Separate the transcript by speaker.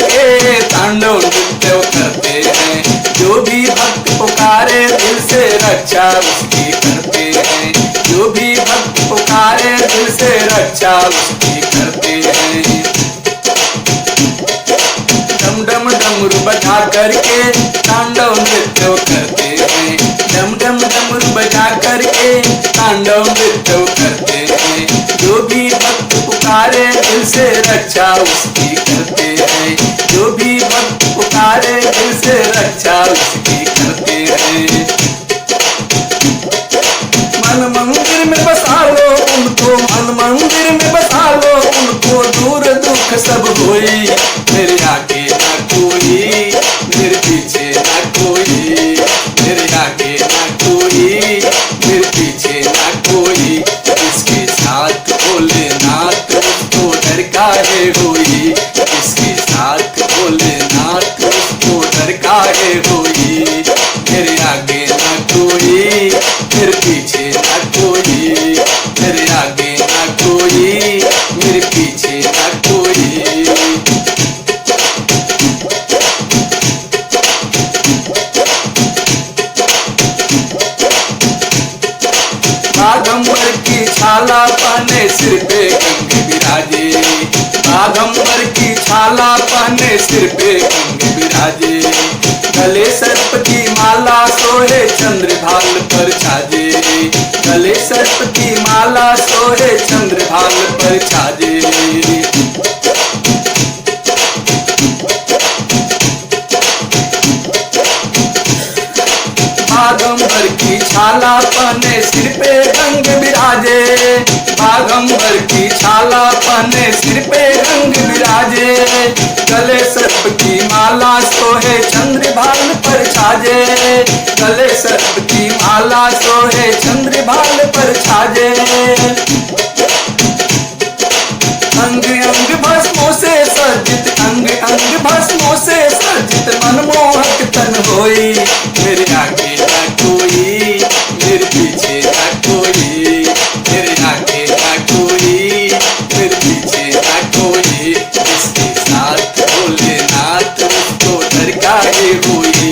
Speaker 1: के तांडव नृत्य करते हैं। जो भी भक्त पुकारे दिल से रक्षा उसकी करते हैं। जो भी भक्त पुकारे दिल से रक्षा उसकी करते हैं। डम डम डमरू बजा करके तांडव नृत्य करते हैं। डम डम डमरू बजा करके तांडव नृत्य करते हैं। जो भी भक्त पुकारे दिल से रक्षा उसकी करते हैं। जो भी भक्त पुकारे दिल से रक्षा उसकी करते हैं। मन मंदिर में बसा लो उनको, मन मंदिर में बसा लो उनको, दूर दुख सब होई। मेरे आगे ना कोई, मेरे पीछे ना कोई, मेरे आगे ना कोई, मेरे पीछे ना कोई। इसके साथ भोलेनाथ उसको डर काहे होई। इसके साथ भोलेनाथ उसको डर काहे होई। मेरे आगे ना कोई, मेरे पीछे ना कोई, मेरे आगे ना कोई, मेरे पीछे ना कोई। बागंबर की छाला पहने सिर पे गंग विराजे। बागंबर की छाला पहने सिर पे गंग विराजे। गले सर्प की माला सोहे चंद्रभाल पर छाजे। गले सर्प की माला सोहे चंद्रभाल पर छाजे। बागंबर की छाला पहने सिर पे रंग विराजे। बागंबर की छाला पहने सिर पे रंग विराजे। गले सर्प की माला सोहे चंद्रभाल पर छाजे। गले सर्प की माला सोहे चंद्रभाल पर छाजे। अंग अंग भस्मों से सज्जित, अंग अंग भस्मों से सज्जित, मनमोहक तन होई। मेरे आगे ना कोई, मेरे पीछे ना कोई, मेरे आगे ना कोई, मेरे पीछे ना कोई। इसके साथ भोलेनाथ उसको डर काहे होई।